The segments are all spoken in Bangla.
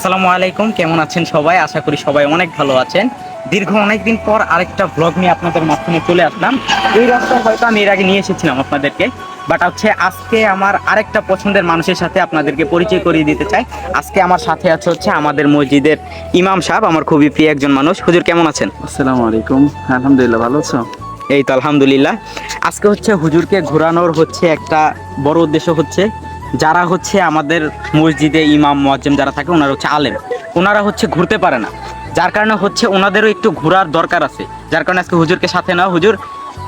আসসালামু আলাইকুম, কেমন আছেন সবাই? আশা করি সবাই অনেক ভালো আছেন। দীর্ঘ অনেকদিন পর আরেকটা ব্লগ নিয়ে আপনাদের মাধ্যমে চলে আসলাম। এই রাস্তায় হয়তো আমি এর আগে নিয়ে এসেছিলাম আপনাদেরকে, বাট আজকে আমার আরেকটা পছন্দের মানুষের সাথে আপনাদেরকে পরিচয় করিয়ে দিতে চাই। আজকে আমার সাথে আছে আমাদের মসজিদের ইমাম সাহেব, আমার খুবই প্রিয় একজন মানুষ। হুজুর কেমন আছেন? আসসালামু আলাইকুম। আলহামদুলিল্লাহ, ভালো আছো? এই তো আলহামদুলিল্লাহ। আজকে হুজুরকে ঘোরানোর একটা বড় উদ্দেশ্য যারা আমাদের মসজিদে ইমাম মুয়াজ্জিম যারা থাকে ওনারা আলেম, ওনারা ঘুরতে পারে না, যার কারণে ওনাদেরও একটু ঘোরার দরকার আছে, যার কারণে আজকে হুজুরকে সাথে নাও। হুজুর,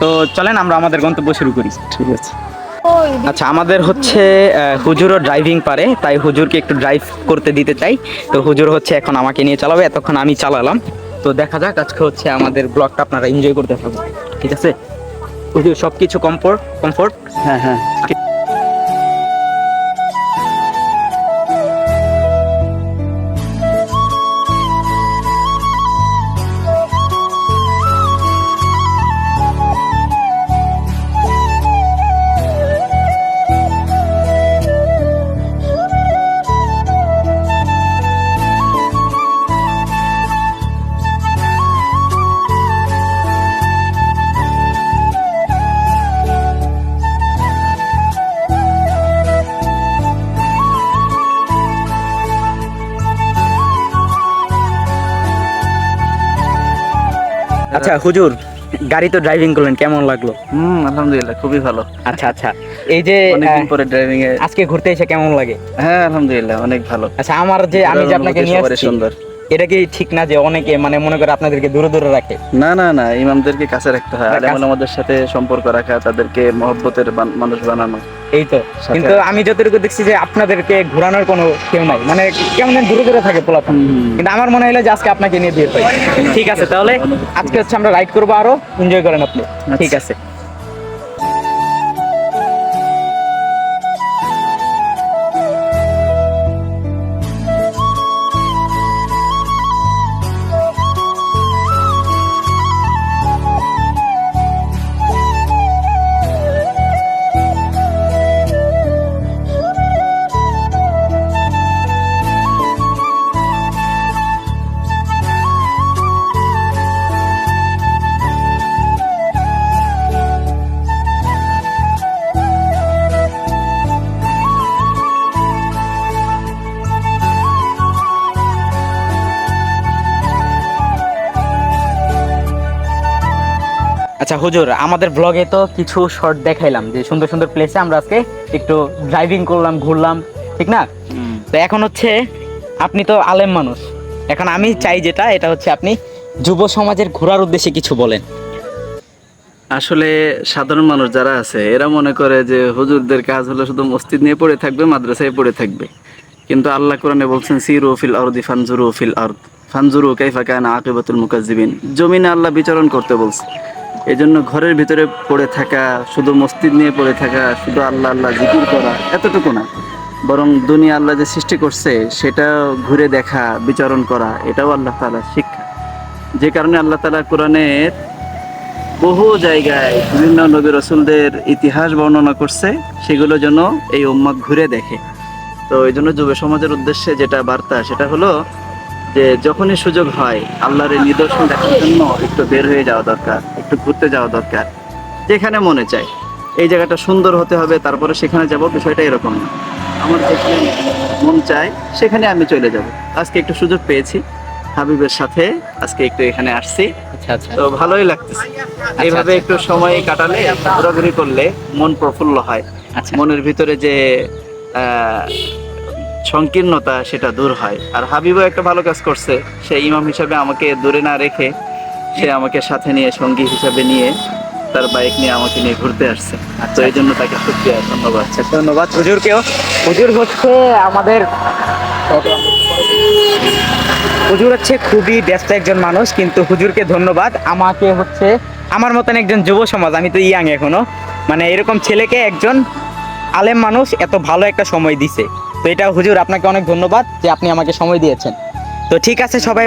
তো চলেন আমরা আমাদের গন্তব্য শুরু করি। ঠিক আছে। আচ্ছা, আমাদের হুজুরও ড্রাইভিং পারে, তাই হুজুরকে একটু ড্রাইভ করতে দিতে চাই। তো হুজুর এখন আমাকে নিয়ে চালাবে, এতক্ষণ আমি চালালাম। তো দেখা যাক আজকে আমাদের ব্লগটা আপনারা এনজয় করতে পারবেন, ঠিক আছে? হুজুর সবকিছু কমফোর্ট? হ্যাঁ হ্যাঁ। আচ্ছা হুজুর, গাড়ি তো ড্রাইভিং করলেন, কেমন লাগলো? আলহামদুলিল্লাহ, খুবই ভালো। আচ্ছা, এই যে অনেকদিন পরে ড্রাইভিং এ আজকে ঘুরতে এসে কেমন লাগে? হ্যাঁ আলহামদুলিল্লাহ, অনেক ভালো। আচ্ছা, আমি যে আপনাকে নিয়ে আসছি, সুন্দর। এটা কি ঠিক না যে অনেকে মনে করে আপনাদেরকে দূরে দূরে রাখে? না না না, ইমামদেরকে কাছে রাখতে হয়, আলেম ওলামাদের সাথে সম্পর্ক রাখা, তাদেরকে মহব্বতের মানুষ বানানো। এই তো, কিন্তু আমি যতটুকু দেখছি যে আপনাদেরকে ঘোরানোর কোনো কেউ নাই, কেমন দূরে দূরে থাকে পোলাপান। কিন্তু আমার মনে হলো যে আজকে আপনাকে নিয়ে বের হই। ঠিক আছে, তাহলে আজকে আমরা রাইড করবো, আরো এনজয় করেন আপনি। ঠিক আছে। আচ্ছা হুজুর, আমাদের ব্লগে তো কিছু শর্ট দেখাইলাম যে সুন্দর সুন্দর প্লেসে আমরা আজকে একটু ড্রাইভিং করলাম, ঘুরলাম, ঠিক না? তো এখন আপনি তো আলেম মানুষ, এখন আমি চাই এটা আপনি যুব সমাজের ঘোরার উদ্দেশ্যে কিছু বলেন। আসলে সাধারণ মানুষ যারা আছে এরা মনে করে যে হুজুরদের কাজ হলো শুধু মসজিদ নিয়ে পড়ে থাকবে, মাদ্রাসায় পড়ে থাকবে। কিন্তু আল্লাহ কোরআনে বলছেন, সিরু ফিল আরদি ফানজুরু ফিল আরদ ফানজুরু কাইফা কানা আকিবাতুল মুকাজ্জিবিন। জমিনে আল্লাহ বিচরণ করতে বলছে। এই জন্য ঘরের ভিতরে পড়ে থাকা, শুধু মসজিদ নিয়ে পড়ে থাকা, শুধু আল্লাহ আল্লাহ জিকির করা, এতটুকু না, বরং দুনিয়া আল্লাহ যে সৃষ্টি করছে সেটা ঘুরে দেখা, বিচরণ করা, এটাও আল্লাহ তাআলার শিক্ষা। যে কারণে আল্লাহ তাআলা কোরআনের বহু জায়গায় বিভিন্ন নবী রাসূলদের ইতিহাস বর্ণনা করছে, সেগুলো যেন এই উম্মত ঘুরে দেখে। তো এই জন্য যুব সমাজের উদ্দেশ্যে যেটা বার্তা, সেটা হলো যে যখনই সুযোগ হয় আল্লাহর এই নিদর্শন দেখার জন্য একটু বের হয়ে যাওয়া দরকার, একটু ঘুরতে যাওয়া দরকার। যেখানে মনে চায় এই জায়গাটা সুন্দর হতে হবে তারপরে সেখানে যাব, বিষয়টা এরকম না। আমার যেখানে মন চায় সেখানে আমি চলে যাব। আজকে একটু সুযোগ পেয়েছি, হাবিবের সাথে আজকে একটু এখানে আসছি। আচ্ছা, তো ভালোই লাগতেছে। এইভাবে একটু সময় কাটালে, ঘোরাঘুরি করলে মন প্রফুল্ল হয়। মনের ভিতরে যে সংকীর্ণতা সেটা দূর হয়। আর হাবিবও একটা ভালো কাজ করছে, সে ইমাম হিসাবে আমাকে দূরে না রেখে সে আমাকে সাথে নিয়ে, সঙ্গী হিসাবে নিয়ে, তার বাইক নিয়ে আমাকে নিয়ে ঘুরতে আসছে। তো এই জন্য তাকে শুকরিয়া, ধন্যবাদ। ধন্যবাদ হুজুরকেও। হুজুর আমাদের হুজুর খুবই ব্যস্ত একজন মানুষ, কিন্তু হুজুরকে ধন্যবাদ। আমাকে আমার মতন একজন যুব সমাজ, আমি তো ইয়াং এখনো, এরকম ছেলেকে একজন আলেম মানুষ এত ভালো একটা সময় দিছে। তো এটা হুজুর আপনাকে অনেক ধন্যবাদ যে আপনি আমাকে সময় দিয়েছেন। তো ঠিক আছে, সবাই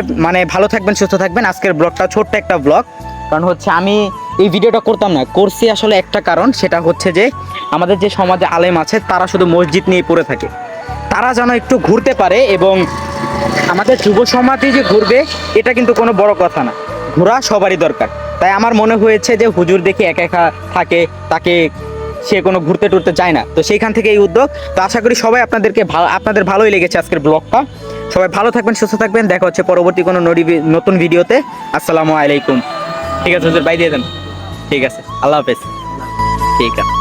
ভালো থাকবেন, সুস্থ থাকবেন। আজকের ব্লগটা ছোট্ট একটা ব্লগ, কারণ আমি এই ভিডিওটা করতাম না, করছি আসলে একটা কারণ, সেটা যে আমাদের যে সমাজে আলেম আছে তারা শুধু মসজিদ নিয়ে পড়ে থাকে, তারা যেন একটু ঘুরতে পারে এবং আমাদের যুব সমাজে যে ঘুরবে এটা কিন্তু কোনো বড় কথা না, ঘোরা সবারই দরকার। তাই আমার মনে হয়েছে যে হুজুর দেখে একা একা থাকে, তাকে সে কোনো ঘুরতে টুরতে চায় না, তো সেইখান থেকে এই উদ্যোগ। তো আশা করি সবাই আপনাদের ভালোই লেগেছে আজকের ব্লগটা। সবাই ভালো থাকবেন, সুস্থ থাকবেন, দেখা হচ্ছে পরবর্তী কোনো নতুন ভিডিওতে। আসসালামু আলাইকুম। ঠিক আছে হুজুর, বাই দিয়ে দেন। ঠিক আছে, আল্লাহ হাফেজ। ঠিক আছে।